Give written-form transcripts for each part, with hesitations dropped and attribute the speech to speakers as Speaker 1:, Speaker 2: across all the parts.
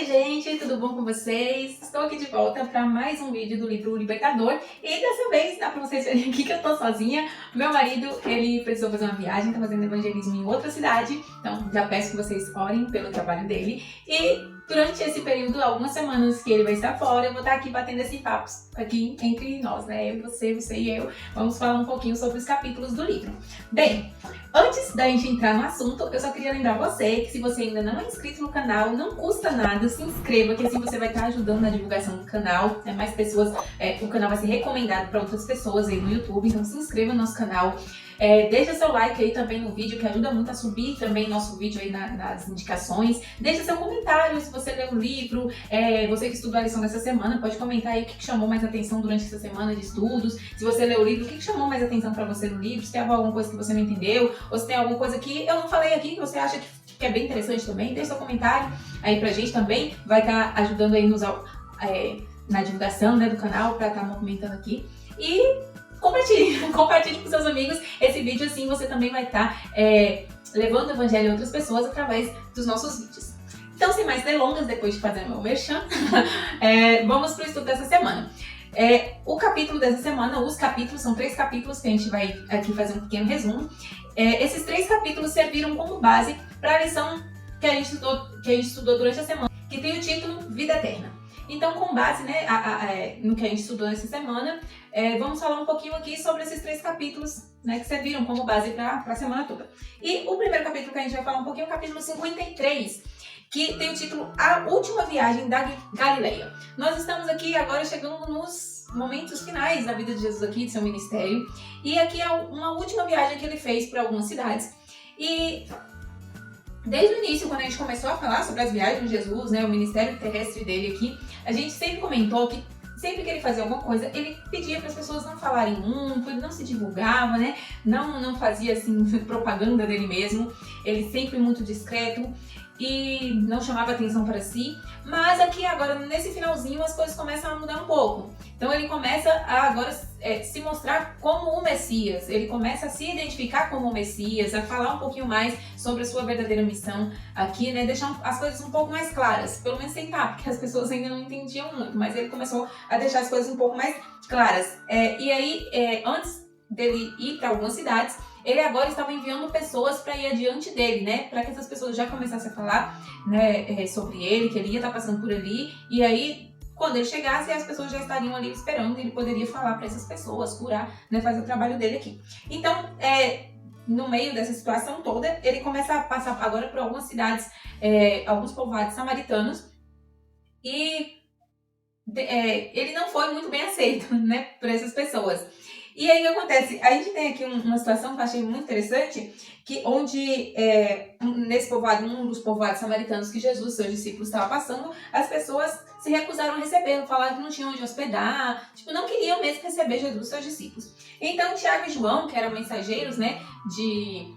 Speaker 1: Oi gente, tudo bom com vocês? Estou aqui de volta para mais um vídeo do livro O Libertador e dessa vez dá para vocês verem aqui que eu tô sozinha. Meu marido, ele precisou fazer uma viagem, tá fazendo evangelismo em outra cidade, então já peço que vocês orem pelo trabalho dele. E durante esse período, algumas semanas que ele vai estar fora, eu vou estar aqui batendo esse papo aqui entre nós, né? Eu, você e eu, vamos falar um pouquinho sobre os capítulos do livro. Bem, antes da gente entrar no assunto, eu só queria lembrar você que se você ainda não é inscrito no canal, não custa nada, se inscreva, que assim você vai estar ajudando na divulgação do canal, né? Mais pessoas, o canal vai ser recomendado para outras pessoas aí no YouTube, então se inscreva no nosso canal. Deixa seu like aí também no vídeo, que ajuda muito a subir também nosso vídeo aí nas indicações. Deixa seu comentário se você leu o livro, você que estudou a lição dessa semana, pode comentar aí o que chamou mais atenção durante essa semana de estudos. Se você leu o livro, o que chamou mais atenção para você no livro, se tem alguma coisa que você não entendeu, ou se tem alguma coisa que eu não falei aqui, que você acha que é bem interessante também, deixa seu comentário aí pra gente também, vai estar ajudando aí na divulgação, né, do canal, para estar movimentando aqui. E compartilhe com seus amigos esse vídeo, assim você também vai estar levando o evangelho a outras pessoas através dos nossos vídeos. Então, sem mais delongas, depois de fazer meu merchan, vamos para o estudo dessa semana. O capítulo dessa semana, os capítulos, são 3 capítulos que a gente vai aqui fazer um pequeno resumo. Esses 3 capítulos serviram como base para a lição que a gente estudou durante a semana, que tem o título Vida Eterna. Então, com base, né, no que a gente estudou nessa semana, vamos falar um pouquinho aqui sobre esses 3 capítulos, né, que serviram como base para a semana toda. E o primeiro capítulo que a gente vai falar um pouquinho é o capítulo 53, que tem o título A Última Viagem da Galileia. Nós estamos aqui agora chegando nos momentos finais da vida de Jesus aqui, de seu ministério, e aqui é uma última viagem que ele fez para algumas cidades. E desde o início, quando a gente começou a falar sobre as viagens de Jesus, né, o ministério terrestre dele aqui, a gente sempre comentou que sempre que ele fazia alguma coisa, ele pedia para as pessoas não falarem muito, ele não se divulgava, né, não fazia assim propaganda dele mesmo, ele sempre muito discreto e não chamava atenção para si. Mas aqui agora, nesse finalzinho, as coisas começam a mudar um pouco. Então ele começa a agora se mostrar como o Messias, ele começa a se identificar como o Messias, a falar um pouquinho mais sobre a sua verdadeira missão aqui, né? Deixar as coisas um pouco mais claras, pelo menos tentar, porque as pessoas ainda não entendiam muito, mas ele começou a deixar as coisas um pouco mais claras. E aí, antes dele ir para algumas cidades, ele agora estava enviando pessoas para ir adiante dele, né? Para que essas pessoas já começassem a falar, né, sobre ele, que ele ia estar passando por ali. E aí, quando ele chegasse, as pessoas já estariam ali esperando e ele poderia falar para essas pessoas, curar, né, fazer o trabalho dele aqui. Então, no meio dessa situação toda, ele começa a passar agora por algumas cidades, alguns povoados samaritanos. E ele não foi muito bem aceito, né, por essas pessoas. E aí o que acontece? A gente tem aqui uma situação que eu achei muito interessante, que onde nesse povoado, um dos povoados samaritanos que Jesus e seus discípulos estavam passando, as pessoas se recusaram a recebê-lo, falaram que não tinham onde hospedar, não queriam mesmo receber Jesus e seus discípulos. Então Tiago e João, que eram mensageiros, né, de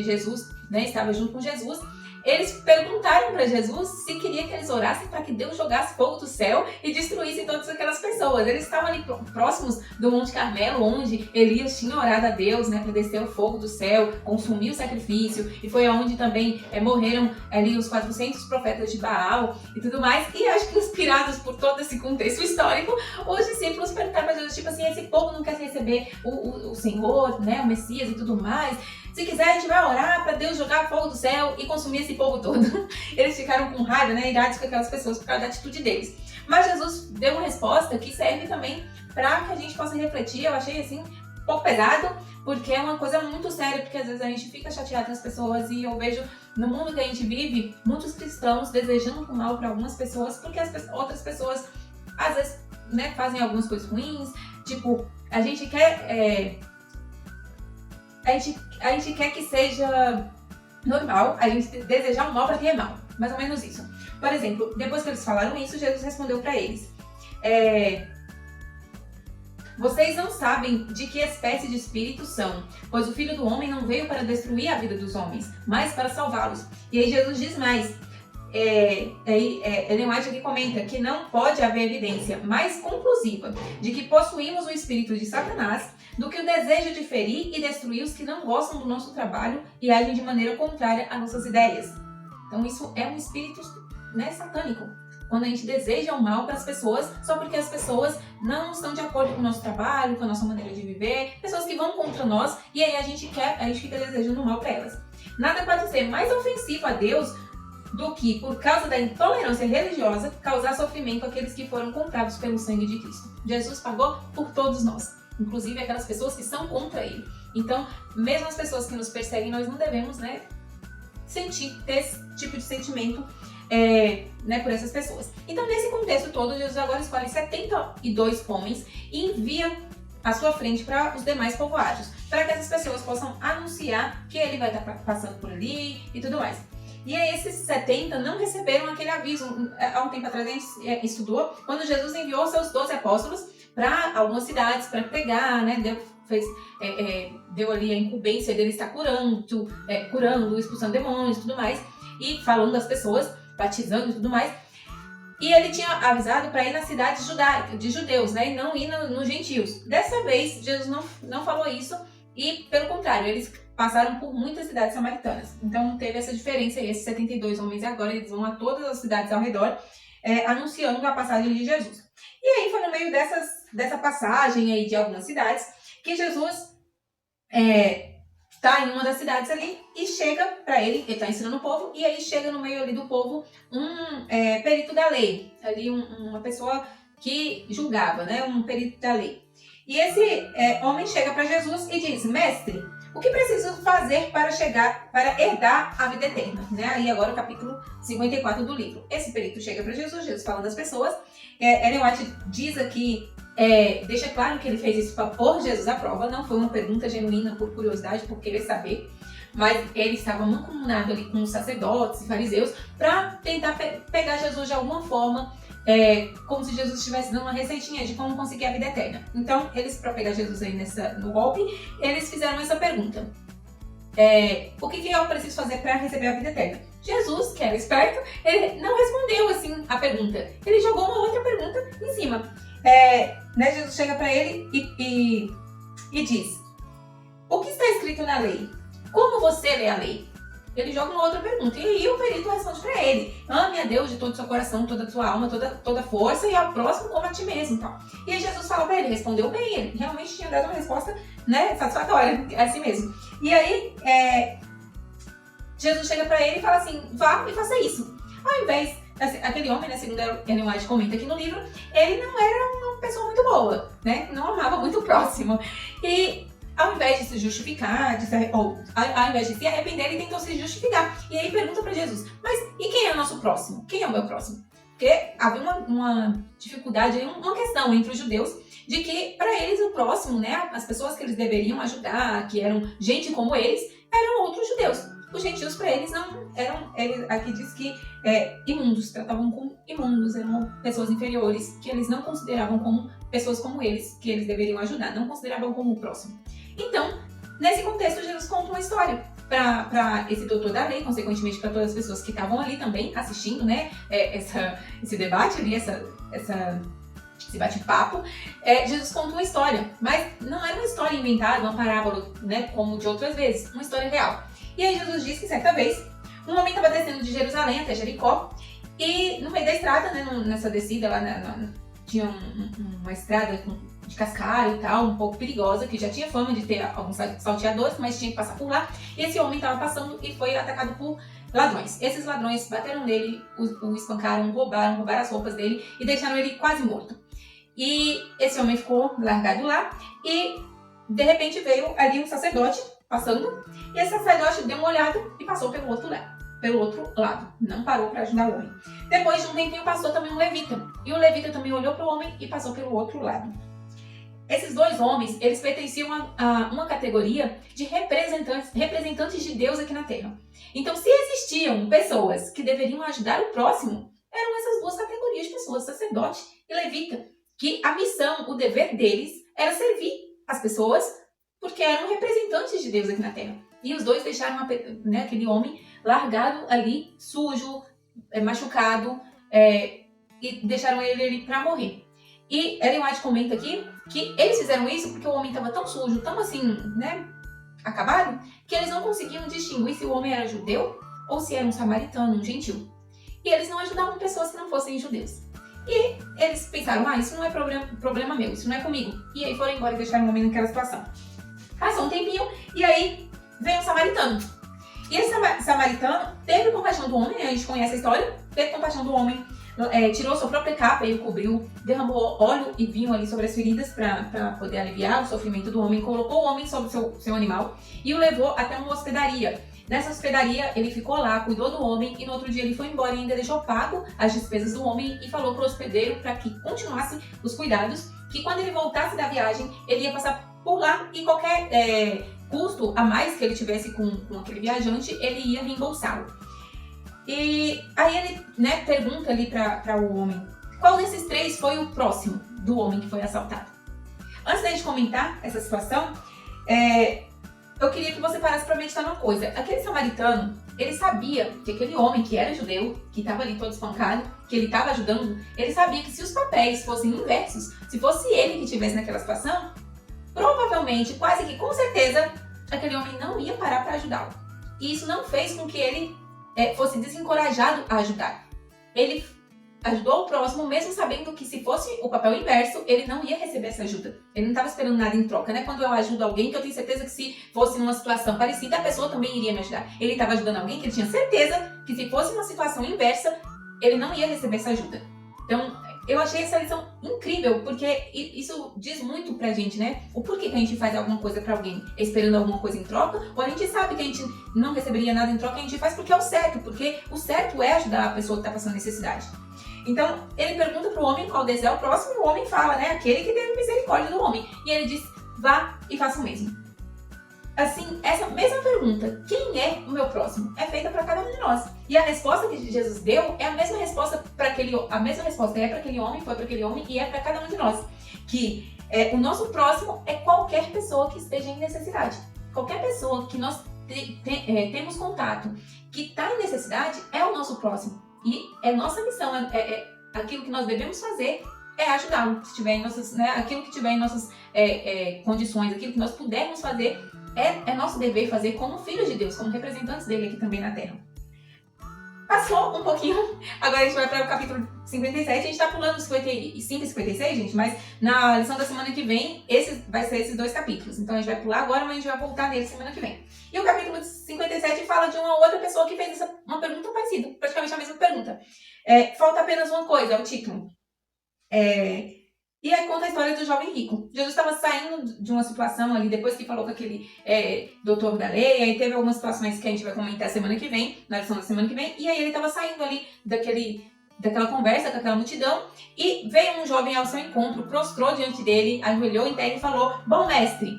Speaker 1: Jesus, né, estavam junto com Jesus, eles perguntaram para Jesus se queria que eles orassem para que Deus jogasse fogo do céu e destruísse todas aquelas pessoas. Eles estavam ali próximos do Monte Carmelo, onde Elias tinha orado a Deus, né, para descer o fogo do céu, consumir o sacrifício, e foi onde também morreram ali os 400 profetas de Baal e tudo mais. E acho que inspirados por todo esse contexto histórico, os discípulos perguntaram para Jesus, esse povo não quer receber o Senhor, né, o Messias e tudo mais. Se quiser, a gente vai orar para Deus jogar fogo do céu e consumir esse povo todo. Eles ficaram com raiva, né, irados com aquelas pessoas por causa da atitude deles. Mas Jesus deu uma resposta que serve também para que a gente possa refletir. Eu achei assim um pouco pesado, porque é uma coisa muito séria, porque às vezes a gente fica chateado com as pessoas e eu vejo no mundo que a gente vive muitos cristãos desejando o mal para algumas pessoas, porque as outras pessoas às vezes, né, fazem algumas coisas ruins. A gente quer a gente quer que seja normal a gente desejar o mal para quem é mal. Mais ou menos isso. Por exemplo, depois que eles falaram isso, Jesus respondeu para eles. Vocês não sabem de que espécie de espíritos são, pois o Filho do Homem não veio para destruir a vida dos homens, mas para salvá-los. E aí Jesus diz mais. Ellen White aqui comenta que não pode haver evidência mais conclusiva de que possuímos o espírito de Satanás do que o desejo de ferir e destruir os que não gostam do nosso trabalho e agem de maneira contrária às nossas ideias. Então isso é um espírito né, satânico. Quando a gente deseja o mal para as pessoas, só porque as pessoas não estão de acordo com o nosso trabalho, com a nossa maneira de viver, pessoas que vão contra nós, e aí a gente fica desejando o mal para elas. Nada pode ser mais ofensivo a Deus do que, por causa da intolerância religiosa, causar sofrimento àqueles que foram comprados pelo sangue de Cristo. Jesus pagou por todos nós, inclusive aquelas pessoas que são contra Ele. Então, mesmo as pessoas que nos perseguem, nós não devemos, né, sentir esse tipo de sentimento por essas pessoas. Então, nesse contexto todo, Jesus agora escolhe 72 homens e envia à sua frente para os demais povoados, para que essas pessoas possam anunciar que ele vai estar passando por ali e tudo mais. E aí esses 70 não receberam aquele aviso. Há um tempo atrás a gente estudou, quando Jesus enviou seus 12 apóstolos para algumas cidades para pregar, né? Deu ali a incumbência dele estar curando, expulsando demônios e tudo mais, e falando das pessoas, batizando e tudo mais. E ele tinha avisado para ir na cidade de judeus, né? E não ir nos gentios. Dessa vez, Jesus não falou isso, e pelo contrário, eles passaram por muitas cidades samaritanas. Então teve essa diferença aí, esses 72 homens agora eles vão a todas as cidades ao redor, anunciando a passagem de Jesus. E aí foi no meio dessa passagem aí de algumas cidades que Jesus está em uma das cidades ali e chega para ele está ensinando o povo, e aí chega no meio ali do povo um perito da lei, ali uma pessoa que julgava, né, um perito da lei. E esse homem chega para Jesus e diz: mestre, o que preciso fazer para herdar a vida eterna? Né? Aí agora o capítulo 54 do livro. Esse perito chega para Jesus falando das pessoas. Ellen White diz aqui, deixa claro que ele fez isso para pôr Jesus à prova, não foi uma pergunta genuína por curiosidade, por querer saber, mas ele estava mancomunado ali com os sacerdotes e fariseus para tentar pegar Jesus de alguma forma, como se Jesus estivesse dando uma receitinha de como conseguir a vida eterna. Então, eles, para pegar Jesus aí no golpe, eles fizeram essa pergunta: o que eu preciso fazer para receber a vida eterna? Jesus, que era esperto, ele não respondeu assim a pergunta. Ele jogou uma outra pergunta em cima. Jesus chega para ele e diz: o que está escrito na lei? Como você lê a lei? Ele joga uma outra pergunta. E aí o perito responde para ele: ame a Deus de todo o seu coração, toda a sua alma, toda a força, e ao próximo como a ti mesmo. Então. E aí Jesus fala para ele, respondeu bem, ele realmente tinha dado uma resposta, né, satisfatória, assim mesmo. E aí Jesus chega para ele e fala assim: vá e faça isso. Ao invés, aquele homem, né, segundo Ellen White comenta aqui no livro, ele não era uma pessoa muito boa, né, não amava muito o próximo. E ao invés de se justificar, ao invés de se arrepender, ele tentou se justificar. E aí pergunta para Jesus: mas e quem é o nosso próximo? Quem é o meu próximo? Porque havia uma dificuldade, uma questão entre os judeus, de que para eles o próximo, né, as pessoas que eles deveriam ajudar, que eram gente como eles, eram outros judeus. Os gentios para eles não eram, aqui diz que imundos, tratavam como imundos, eram pessoas inferiores, que eles não consideravam como pessoas como eles, que eles deveriam ajudar, não consideravam como o próximo. Então, nesse contexto, Jesus conta uma história para esse doutor da lei, consequentemente para todas as pessoas que estavam ali também assistindo, né, esse debate ali, esse bate-papo. Jesus conta uma história, mas não era uma história inventada, uma parábola, né, como de outras vezes, uma história real. E aí Jesus diz que certa vez, um homem estava descendo de Jerusalém até Jericó, e no meio da estrada, né, nessa descida lá, tinha uma estrada de cascalho e tal, um pouco perigosa, que já tinha fama de ter alguns salteadores, mas tinha que passar por lá. E esse homem estava passando e foi atacado por ladrões. Esses ladrões bateram nele, o espancaram, roubaram as roupas dele e deixaram ele quase morto. E esse homem ficou largado lá e de repente veio ali um sacerdote passando, e esse sacerdote deu uma olhada e passou pelo outro lado, não parou para ajudar o homem. Depois de um tempinho passou também um levita, e o levita também olhou para o homem e passou pelo outro lado. Esses dois homens, eles pertenciam a uma categoria de representantes de Deus aqui na Terra. Então, se existiam pessoas que deveriam ajudar o próximo, eram essas duas categorias de pessoas, sacerdote e levita, que a missão, o dever deles era servir as pessoas, porque eram representantes de Deus aqui na Terra. E os dois deixaram aquele homem largado ali, sujo, machucado, e deixaram ele ali para morrer. E Ellen White comenta aqui que eles fizeram isso porque o homem estava tão sujo, tão assim, né, acabado, que eles não conseguiam distinguir se o homem era judeu ou se era um samaritano, um gentil. e eles não ajudavam pessoas que não fossem judeus. E eles pensaram, isso não é problema meu, isso não é comigo. E aí foram embora e deixaram o homem naquela situação. Passou um tempinho e aí veio um samaritano. E esse samaritano teve compaixão do homem, a gente conhece a história, teve compaixão do homem, tirou sua própria capa e o cobriu, derramou óleo e vinho ali sobre as feridas para poder aliviar o sofrimento do homem, colocou o homem sobre o seu animal e o levou até uma hospedaria. Nessa hospedaria, ele ficou lá, cuidou do homem e no outro dia ele foi embora e ainda deixou pago as despesas do homem e falou para o hospedeiro para que continuasse os cuidados, que quando ele voltasse da viagem, ele ia passar por lá e qualquer custo a mais que ele tivesse com aquele viajante, ele ia reembolsá-lo. E aí ele pergunta ali para o homem, qual desses 3 foi o próximo do homem que foi assaltado? Antes da gente comentar essa situação, eu queria que você parasse para meditar numa coisa. Aquele samaritano, ele sabia que aquele homem que era judeu, que estava ali todo espancado, que ele estava ajudando, ele sabia que se os papéis fossem inversos, se fosse ele que estivesse naquela situação, provavelmente, quase que com certeza, aquele homem não ia parar para ajudá-lo. E isso não fez com que ele fosse desencorajado a ajudar. Ele ajudou o próximo, mesmo sabendo que se fosse o papel inverso, ele não ia receber essa ajuda. Ele não estava esperando nada em troca, né? Quando eu ajudo alguém, que eu tenho certeza que se fosse numa situação parecida, a pessoa também iria me ajudar. Ele estava ajudando alguém que ele tinha certeza que se fosse uma situação inversa, ele não ia receber essa ajuda. Então, eu achei essa lição incrível, porque isso diz muito pra gente, né? O porquê que a gente faz alguma coisa pra alguém, esperando alguma coisa em troca, ou a gente sabe que a gente não receberia nada em troca, a gente faz porque é o certo, porque o certo é ajudar a pessoa que tá passando necessidade. Então, ele pergunta pro homem qual deles é o próximo, e o homem fala, né? Aquele que teve misericórdia do homem. E ele diz, vá e faça o mesmo. Assim, essa mesma pergunta, quem é o meu próximo? É feita para cada um de nós. E a resposta que Jesus deu é a mesma resposta para aquele homem, foi para aquele homem e é para cada um de nós. Que o nosso próximo é qualquer pessoa que esteja em necessidade. Qualquer pessoa que nós temos contato, que está em necessidade, é o nosso próximo. E é nossa missão, aquilo que nós devemos fazer é ajudá-lo. Se tiver em nossas, aquilo que tiver em nossas condições, aquilo que nós pudermos fazer, é nosso dever fazer como filhos de Deus, como representantes dele aqui também na Terra. Passou um pouquinho, agora a gente vai para o capítulo 57, a gente está pulando 55 e 56, gente, mas na lição da semana que vem, vai ser esses 2 capítulos. Então a gente vai pular agora, mas a gente vai voltar nele semana que vem. E o capítulo 57 fala de uma outra pessoa que fez uma pergunta parecida, praticamente a mesma pergunta. Falta apenas uma coisa, é o título. E aí conta a história do jovem rico. Jesus estava saindo de uma situação ali, depois que falou com aquele doutor da lei, aí teve algumas situações que a gente vai comentar semana que vem, na lição da semana que vem, e aí ele estava saindo ali daquela conversa com aquela multidão, e veio um jovem ao seu encontro, prostrou diante dele, ajoelhou em terra e falou, bom mestre,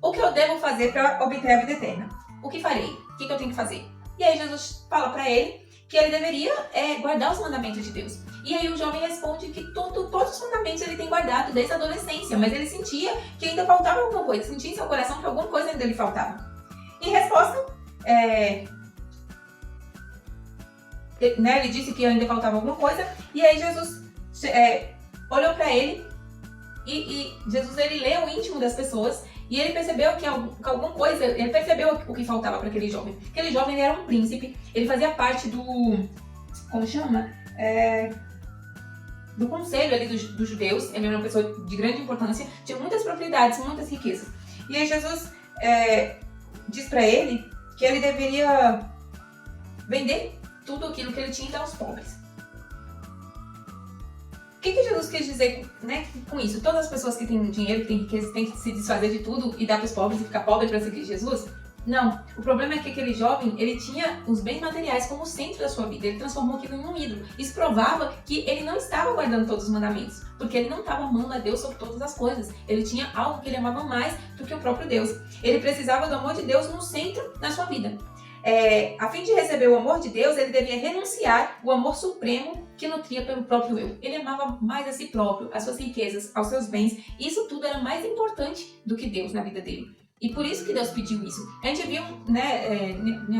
Speaker 1: o que eu devo fazer para obter a vida eterna? O que farei? O que eu tenho que fazer? E aí Jesus fala para ele que ele deveria guardar os mandamentos de Deus. E aí o jovem responde que todos os mandamentos ele tem guardado desde a adolescência, mas ele sentia que ainda faltava alguma coisa, sentia em seu coração que alguma coisa ainda lhe faltava. Em resposta, ele disse que ainda faltava alguma coisa, e aí Jesus olhou para ele, e Jesus ele lê o íntimo das pessoas, e ele percebeu que alguma coisa, ele percebeu o que faltava para aquele jovem. Aquele jovem ele era um príncipe, ele fazia parte como chama? Do conselho ali dos judeus, ele era uma pessoa de grande importância, tinha muitas propriedades, muitas riquezas. E aí Jesus diz para ele que ele deveria vender tudo aquilo que ele tinha e dar aos pobres. O que Jesus quis dizer com isso? Todas as pessoas que têm dinheiro, que têm riqueza, têm que se desfazer de tudo e dar para os pobres e ficar pobre para seguir Jesus? Não. O problema é que aquele jovem, ele tinha os bens materiais como centro da sua vida. Ele transformou aquilo em um ídolo. Isso provava que ele não estava guardando todos os mandamentos, porque ele não estava amando a Deus sobre todas as coisas. Ele tinha algo que ele amava mais do que o próprio Deus. Ele precisava do amor de Deus no centro da sua vida. A fim de receber o amor de Deus, ele devia renunciar o amor supremo que nutria pelo próprio eu. Ele amava mais a si próprio, as suas riquezas, aos seus bens. Isso tudo era mais importante do que Deus na vida dele. E por isso que Deus pediu isso. A gente viu, em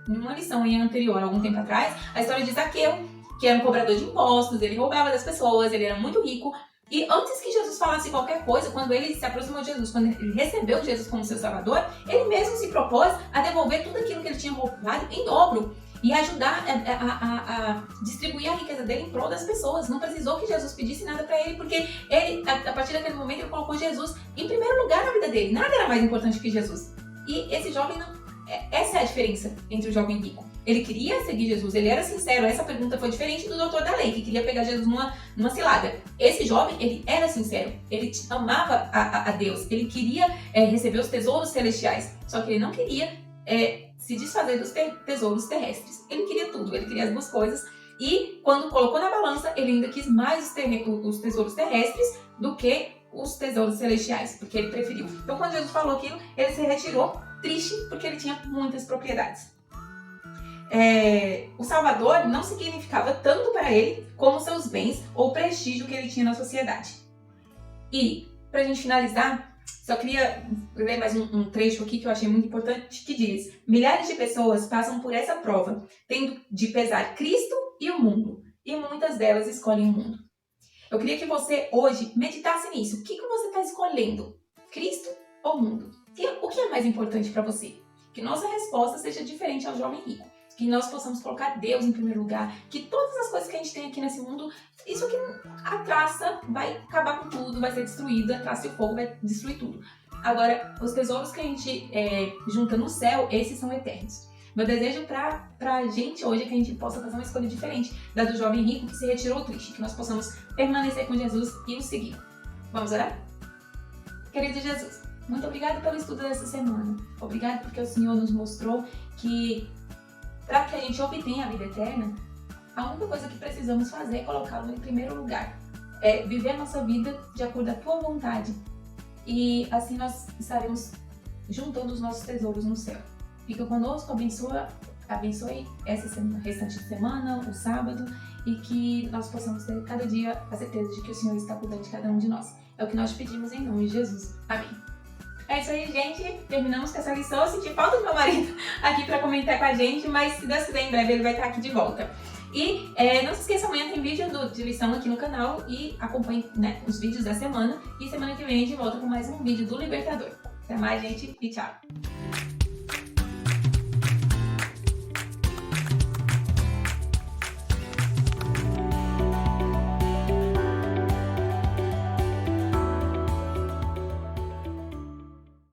Speaker 1: uma lição anterior, algum tempo atrás, a história de Zaqueu, que era um cobrador de impostos, ele roubava das pessoas, ele era muito rico. E antes que Jesus falasse qualquer coisa, quando ele se aproximou de Jesus, quando ele recebeu Jesus como seu salvador, ele mesmo se propôs a devolver tudo aquilo que ele tinha roubado em dobro. e ajudar a distribuir a riqueza dele em prol das pessoas. Não precisou que Jesus pedisse nada para ele, porque ele, a partir daquele momento, ele colocou Jesus em primeiro lugar na vida dele. Nada era mais importante que Jesus. E esse jovem não... Essa é a diferença entre o jovem rico. Ele queria seguir Jesus, ele era sincero. Essa pergunta foi diferente do doutor da lei, que queria pegar Jesus numa cilada. Esse jovem, ele era sincero, ele amava a Deus, ele queria receber os tesouros celestiais, só que ele não queria se desfazer dos tesouros terrestres. Ele queria tudo, ele queria as duas coisas, e quando colocou na balança, ele ainda quis mais os tesouros terrestres do que os tesouros celestiais, porque ele preferiu. Então, quando Jesus falou aquilo, ele se retirou, triste, porque ele tinha muitas propriedades. O Salvador não significava tanto para ele como seus bens ou o prestígio que ele tinha na sociedade. E, pra gente finalizar, só queria ler mais um trecho aqui que eu achei muito importante, que diz: milhares de pessoas passam por essa prova, tendo de pesar Cristo e o mundo, e muitas delas escolhem o mundo. Eu queria que você hoje meditasse nisso. O que você está escolhendo? Cristo ou o mundo? O que é mais importante para você? Que nossa resposta seja diferente ao jovem rico. Que nós possamos colocar Deus em primeiro lugar. Que todas as coisas que a gente tem aqui nesse mundo, isso que a traça vai acabar com tudo, vai ser destruída, a traça e o fogo vai destruir tudo. Agora, os tesouros que a gente junta no céu, esses são eternos. Meu desejo pra gente hoje é que a gente possa fazer uma escolha diferente da do jovem rico que se retirou triste, que nós possamos permanecer com Jesus e o seguir. Vamos orar? Querido Jesus, muito obrigado pelo estudo dessa semana. Obrigado porque o Senhor nos mostrou que para que a gente obtenha a vida eterna, a única coisa que precisamos fazer é colocá-lo em primeiro lugar. É viver a nossa vida de acordo com a tua vontade. E assim nós estaremos juntando os nossos tesouros no céu. Fica conosco, abençoe essa restante de semana, o sábado, e que nós possamos ter cada dia a certeza de que o Senhor está cuidando de cada um de nós. É o que nós te pedimos em nome de Jesus. Amém. É isso aí, gente. Terminamos com essa lição. Eu senti falta do meu marido aqui para comentar com a gente, mas se Deus quiser, em breve ele vai estar aqui de volta. E não se esqueça, amanhã tem vídeo de lição aqui no canal e acompanhe os vídeos da semana. E semana que vem a gente volta com mais um vídeo do Libertador. Até mais, gente, e tchau!